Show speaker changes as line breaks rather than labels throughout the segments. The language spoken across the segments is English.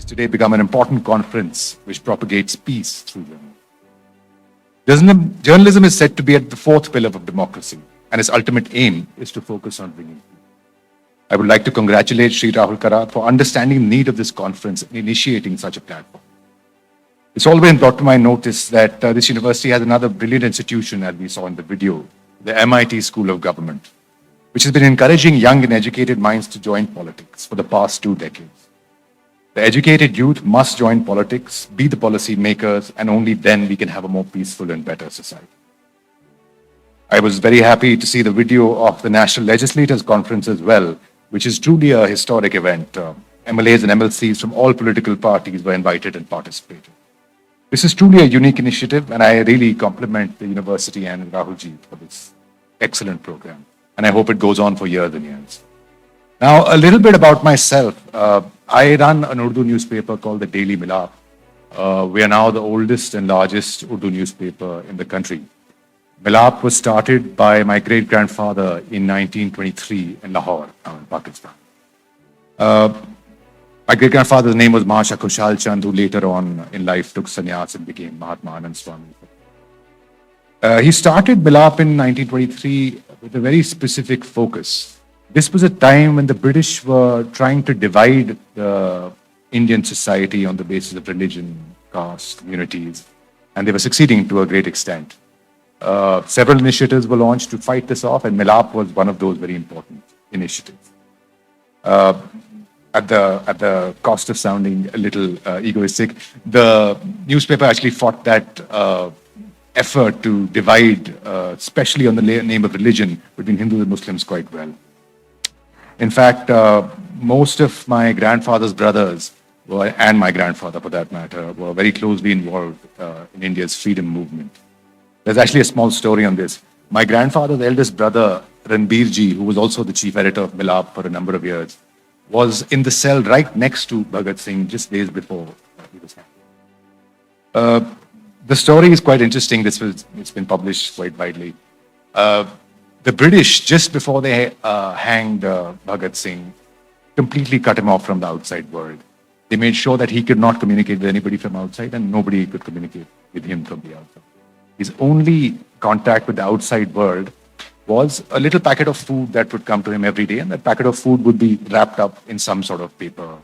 today become an important conference which propagates peace through them. Journalism is said to be at the fourth pillar of democracy, and its ultimate aim is to focus on bringing peace. I would like to congratulate Shri for understanding the need of this conference and initiating such a platform. It's always brought to my notice that this university has another brilliant institution, as we saw in the video, the MIT School of Government, which has been encouraging young and educated minds to join politics for the past 2 decades. The educated youth must join politics, be the policy makers, and only then we can have a more peaceful and better society. I was very happy to see the video of the National Legislators Conference as well, which is truly a historic event. MLAs and MLCs from all political parties were invited and participated. This is truly a unique initiative, and I really compliment the university and Rahulji for this excellent program. And I hope it goes on for years and years. Now, a little bit about myself. I run an Urdu newspaper called the Daily Milap. We are now the oldest and largest Urdu newspaper in the country. Milap was started by my great-grandfather in 1923 in Lahore, in Pakistan. My great-grandfather's name was Mahasha Kushal Chand, who later on in life took sannyas and became Mahatma Anand Swami. He started Milap in 1923 with a very specific focus. This was a time when the British were trying to divide the Indian society on the basis of religion, caste, communities, and they were succeeding to a great extent. Several initiatives were launched to fight this off, and Milap was one of those very important initiatives. At the cost of sounding a little egoistic, the newspaper actually fought that effort to divide, especially on the name of religion, between Hindus and Muslims quite well. In fact, most of my grandfather's brothers, and my grandfather for that matter, were very closely involved in India's freedom movement. There's actually a small story on this. My grandfather's eldest brother, Ranbirji, who was also the chief editor of Milap for a number of years, was in the cell right next to Bhagat Singh just days before he was hanged. The story is quite interesting. It's been published quite widely. The British, just before they hanged Bhagat Singh, completely cut him off from the outside world. They made sure that he could not communicate with anybody from outside, and nobody could communicate with him from the outside. His only contact with the outside world was a little packet of food that would come to him every day, and that packet of food would be wrapped up in some sort of paper.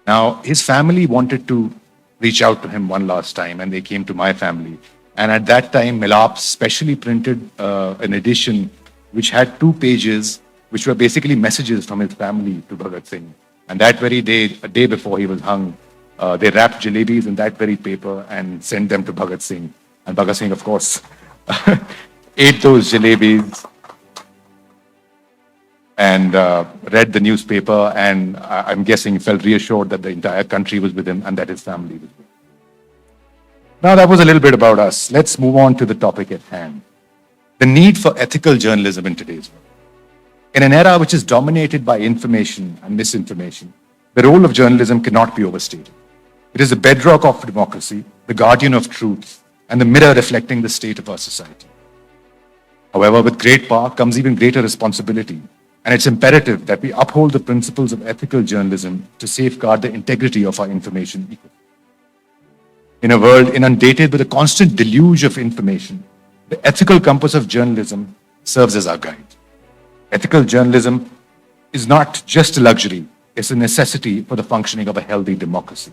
Now, his family wanted to reach out to him one last time, and they came to my family. And at that time, Milap specially printed an edition which had 2 pages, which were basically messages from his family to Bhagat Singh. And that very day, a day before he was hung, they wrapped jalebis in that very paper and sent them to Bhagat Singh. And Bhagat Singh, of course, ate those jalebis and read the newspaper, and I'm guessing felt reassured that the entire country was with him and that his family was with him. Now, that was a little bit about us. Let's move on to the topic at hand. The need for ethical journalism in today's world. In an era which is dominated by information and misinformation, the role of journalism cannot be overstated. It is the bedrock of democracy, the guardian of truth, and the mirror reflecting the state of our society. However, with great power comes even greater responsibility, and it's imperative that we uphold the principles of ethical journalism to safeguard the integrity of our information ecosystem. In a world inundated with a constant deluge of information, the ethical compass of journalism serves as our guide. Ethical journalism is not just a luxury, it's a necessity for the functioning of a healthy democracy.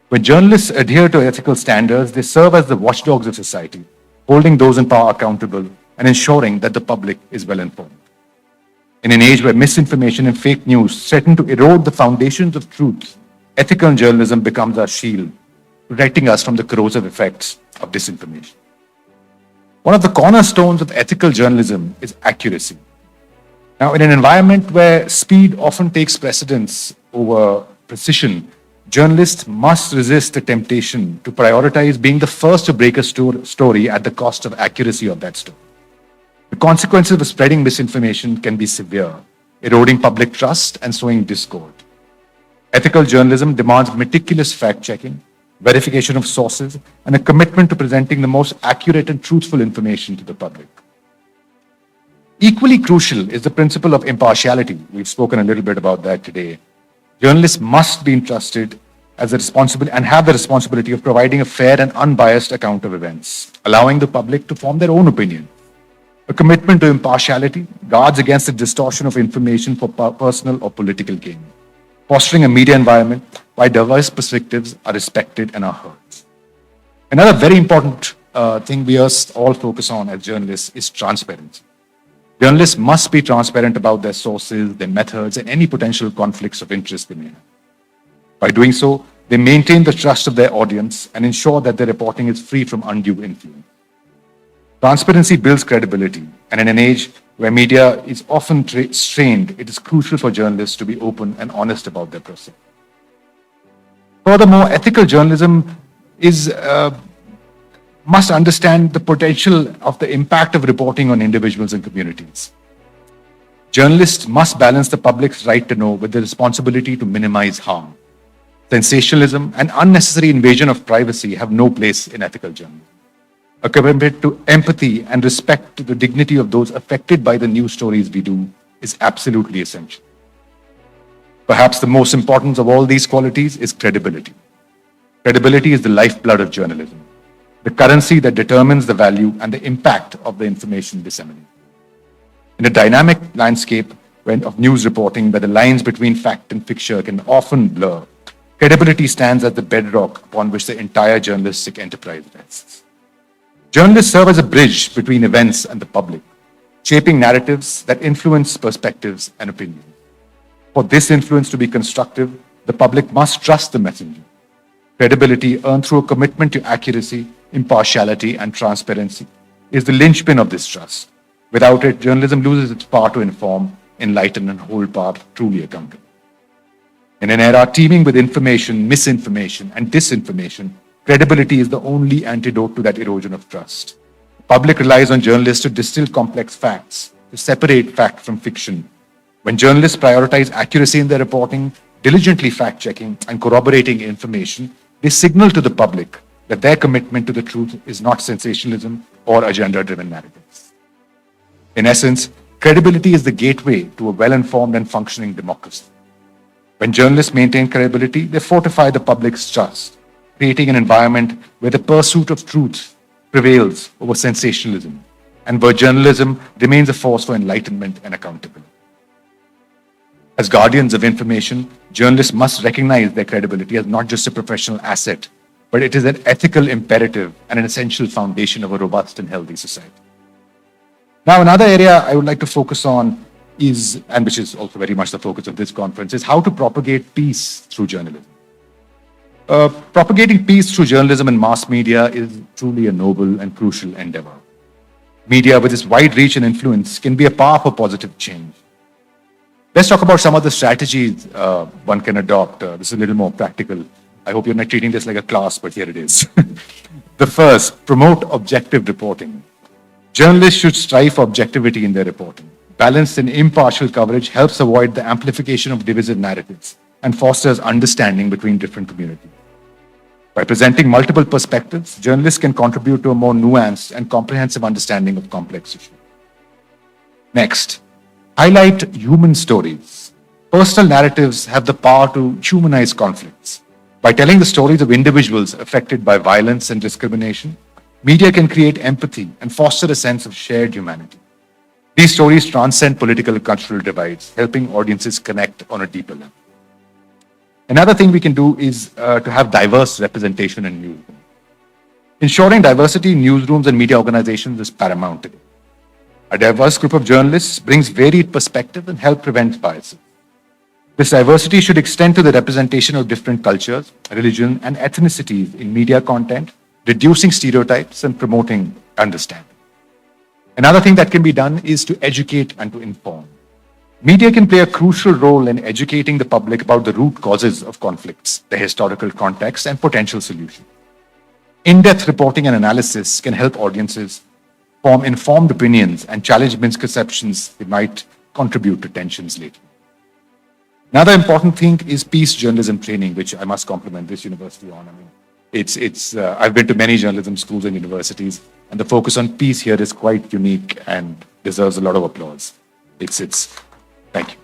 When journalists adhere to ethical standards, they serve as the watchdogs of society, holding those in power accountable and ensuring that the public is well informed. In an age where misinformation and fake news threaten to erode the foundations of truth, ethical journalism becomes our shield, protecting us from the corrosive effects of disinformation. One of the cornerstones of ethical journalism is accuracy. Now, in an environment where speed often takes precedence over precision, journalists must resist the temptation to prioritize being the first to break a story at the cost of accuracy of that story. The consequences of spreading misinformation can be severe, eroding public trust and sowing discord. Ethical journalism demands meticulous fact-checking, verification of sources, and a commitment to presenting the most accurate and truthful information to the public. Equally crucial is the principle of impartiality. We've spoken a little bit about that today. Journalists must be entrusted as a responsible and have the responsibility of providing a fair and unbiased account of events, allowing the public to form their own opinion. A commitment to impartiality guards against the distortion of information for personal or political gain, fostering a media environment where diverse perspectives are respected and are heard. Another very important thing we must all focus on as journalists is transparency. Journalists must be transparent about their sources, their methods, and any potential conflicts of interest they may have. By doing so, they maintain the trust of their audience and ensure that their reporting is free from undue influence. Transparency builds credibility, and in an age where media is often strained, it is crucial for journalists to be open and honest about their process. Furthermore, ethical journalism must understand the potential of the impact of reporting on individuals and communities. Journalists must balance the public's right to know with the responsibility to minimize harm. Sensationalism and unnecessary invasion of privacy have no place in ethical journalism. A commitment to empathy and respect to the dignity of those affected by the news stories we do is absolutely essential. Perhaps the most important of all these qualities is credibility. Credibility is the lifeblood of journalism, the currency that determines the value and the impact of the information disseminated. In a dynamic landscape of news reporting where the lines between fact and fiction can often blur, credibility stands as the bedrock upon which the entire journalistic enterprise rests. Journalists serve as a bridge between events and the public, shaping narratives that influence perspectives and opinions. For this influence to be constructive, the public must trust the messenger. Credibility earned through a commitment to accuracy, impartiality, and transparency is the linchpin of this trust. Without it, journalism loses its power to inform, enlighten, and hold power truly accountable. In an era teeming with information, misinformation, and disinformation, credibility is the only antidote to that erosion of trust. The public relies on journalists to distill complex facts, to separate fact from fiction. When journalists prioritize accuracy in their reporting, diligently fact-checking, and corroborating information, they signal to the public that their commitment to the truth is not sensationalism or agenda-driven narratives. In essence, credibility is the gateway to a well-informed and functioning democracy. When journalists maintain credibility, they fortify the public's trust, creating an environment where the pursuit of truth prevails over sensationalism, and where journalism remains a force for enlightenment and accountability. As guardians of information, journalists must recognize their credibility as not just a professional asset, but it is an ethical imperative and an essential foundation of a robust and healthy society. Now, another area I would like to focus on is, and which is also very much the focus of this conference, is how to propagate peace through journalism. Propagating peace through journalism and mass media is truly a noble and crucial endeavor. Media, with its wide reach and influence, can be a power for positive change. Let's talk about some of the strategies one can adopt. This is a little more practical. I hope you're not treating this like a class, but here it is. The first, promote objective reporting. Journalists should strive for objectivity in their reporting. Balanced and impartial coverage helps avoid the amplification of divisive narratives and fosters understanding between different communities. By presenting multiple perspectives, journalists can contribute to a more nuanced and comprehensive understanding of complex issues. Next, highlight human stories. Personal narratives have the power to humanize conflicts. By telling the stories of individuals affected by violence and discrimination, media can create empathy and foster a sense of shared humanity. These stories transcend political and cultural divides, helping audiences connect on a deeper level. Another thing we can do is to have diverse representation in newsrooms. Ensuring diversity in newsrooms and media organizations is paramount today. A diverse group of journalists brings varied perspectives and help prevent biases. This diversity should extend to the representation of different cultures, religion, and ethnicities in media content, reducing stereotypes and promoting understanding. Another thing that can be done is to educate and to inform. Media can play a crucial role in educating the public about the root causes of conflicts, the historical context, and potential solutions. In-depth reporting and analysis can help audiences form informed opinions and challenge misconceptions that might contribute to tensions later. Another important thing is peace journalism training, which I must compliment this university on. I mean, I've been to many journalism schools and universities, and the focus on peace here is quite unique and deserves a lot of applause. Thank you.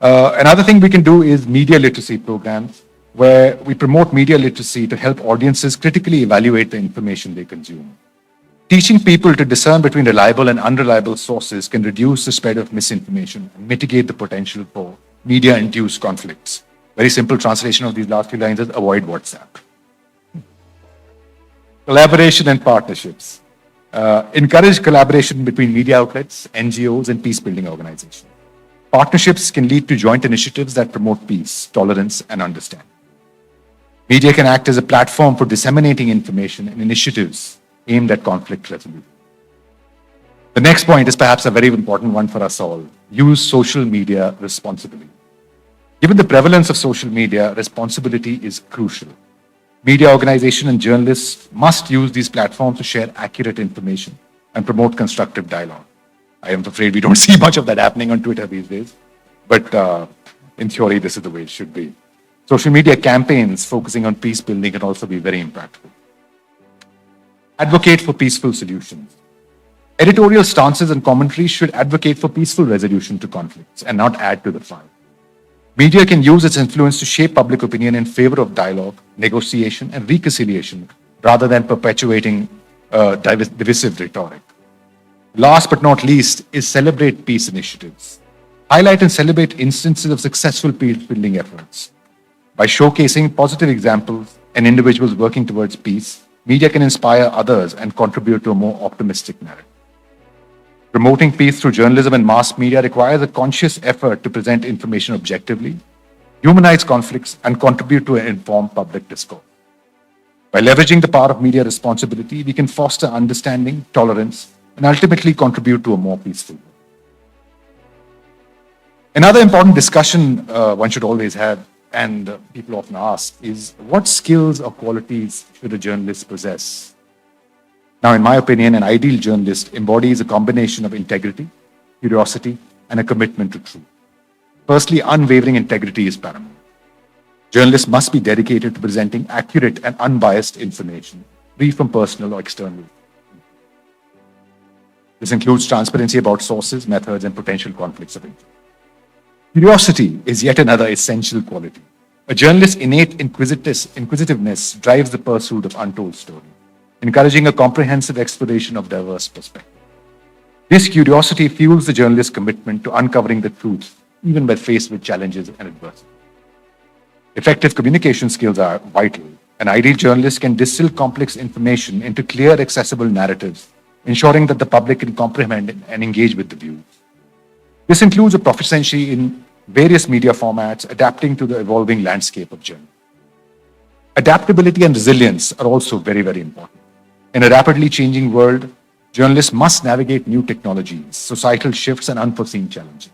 Another thing we can do is media literacy programs, where we promote media literacy to help audiences critically evaluate the information they consume. Teaching people to discern between reliable and unreliable sources can reduce the spread of misinformation and mitigate the potential for media-induced conflicts. Very simple translation of these last few lines is avoid WhatsApp. Collaboration and partnerships. Encourage collaboration between media outlets, NGOs, and peace-building organizations. Partnerships can lead to joint initiatives that promote peace, tolerance, and understanding. Media can act as a platform for disseminating information and initiatives aimed at conflict resolution. The next point is perhaps a very important one for us all. Use social media responsibly. Given the prevalence of social media, responsibility is crucial. Media organizations and journalists must use these platforms to share accurate information and promote constructive dialogue. I am afraid we don't see much of that happening on Twitter these days, but in theory, this is the way it should be. Social media campaigns focusing on peace building can also be very impactful. Advocate for peaceful solutions. Editorial stances and commentaries should advocate for peaceful resolution to conflicts and not add to the fight. Media can use its influence to shape public opinion in favor of dialogue, negotiation, and reconciliation rather than perpetuating divisive rhetoric. Last but not least is celebrate peace initiatives. Highlight and celebrate instances of successful peace-building efforts. By showcasing positive examples and individuals working towards peace, media can inspire others and contribute to a more optimistic narrative. Promoting peace through journalism and mass media requires a conscious effort to present information objectively, humanize conflicts, and contribute to an informed public discourse. By leveraging the power of media responsibility, we can foster understanding, tolerance, and ultimately contribute to a more peaceful world. Another important discussion one should always have, and people often ask, is what skills or qualities should a journalist possess? Now, in my opinion, an ideal journalist embodies a combination of integrity, curiosity, and a commitment to truth. Firstly, unwavering integrity is paramount. Journalists must be dedicated to presenting accurate and unbiased information, free from personal or external. This includes transparency about sources, methods, and potential conflicts of interest. Curiosity is yet another essential quality. A journalist's innate inquisitiveness drives the pursuit of untold stories, encouraging a comprehensive exploration of diverse perspectives. This curiosity fuels the journalist's commitment to uncovering the truth, even when faced with challenges and adversity. Effective communication skills are vital. An ideal journalist can distill complex information into clear, accessible narratives, ensuring that the public can comprehend and engage with the views. This includes a proficiency in various media formats, adapting to the evolving landscape of journalism. Adaptability and resilience are also very, very important. In a rapidly changing world, journalists must navigate new technologies, societal shifts, and unforeseen challenges.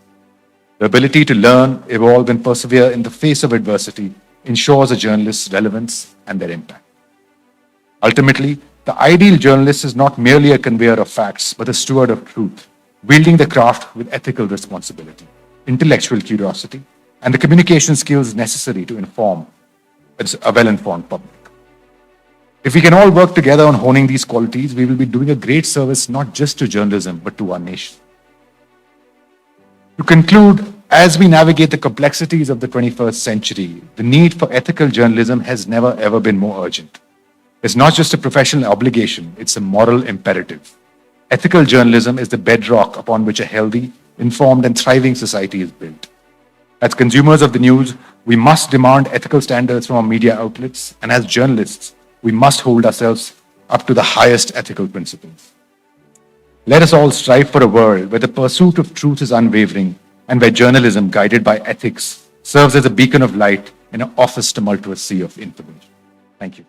The ability to learn, evolve, and persevere in the face of adversity ensures a journalist's relevance and their impact. Ultimately, the ideal journalist is not merely a conveyor of facts, but a steward of truth, wielding the craft with ethical responsibility, intellectual curiosity, and the communication skills necessary to inform a well-informed public. If we can all work together on honing these qualities, we will be doing a great service not just to journalism, but to our nation. To conclude, as we navigate the complexities of the 21st century, the need for ethical journalism has never ever been more urgent. It's not just a professional obligation, it's a moral imperative. Ethical journalism is the bedrock upon which a healthy, informed, and thriving society is built. As consumers of the news, we must demand ethical standards from our media outlets, and as journalists, we must hold ourselves up to the highest ethical principles. Let us all strive for a world where the pursuit of truth is unwavering and where journalism, guided by ethics, serves as a beacon of light in an often tumultuous sea of information. Thank you.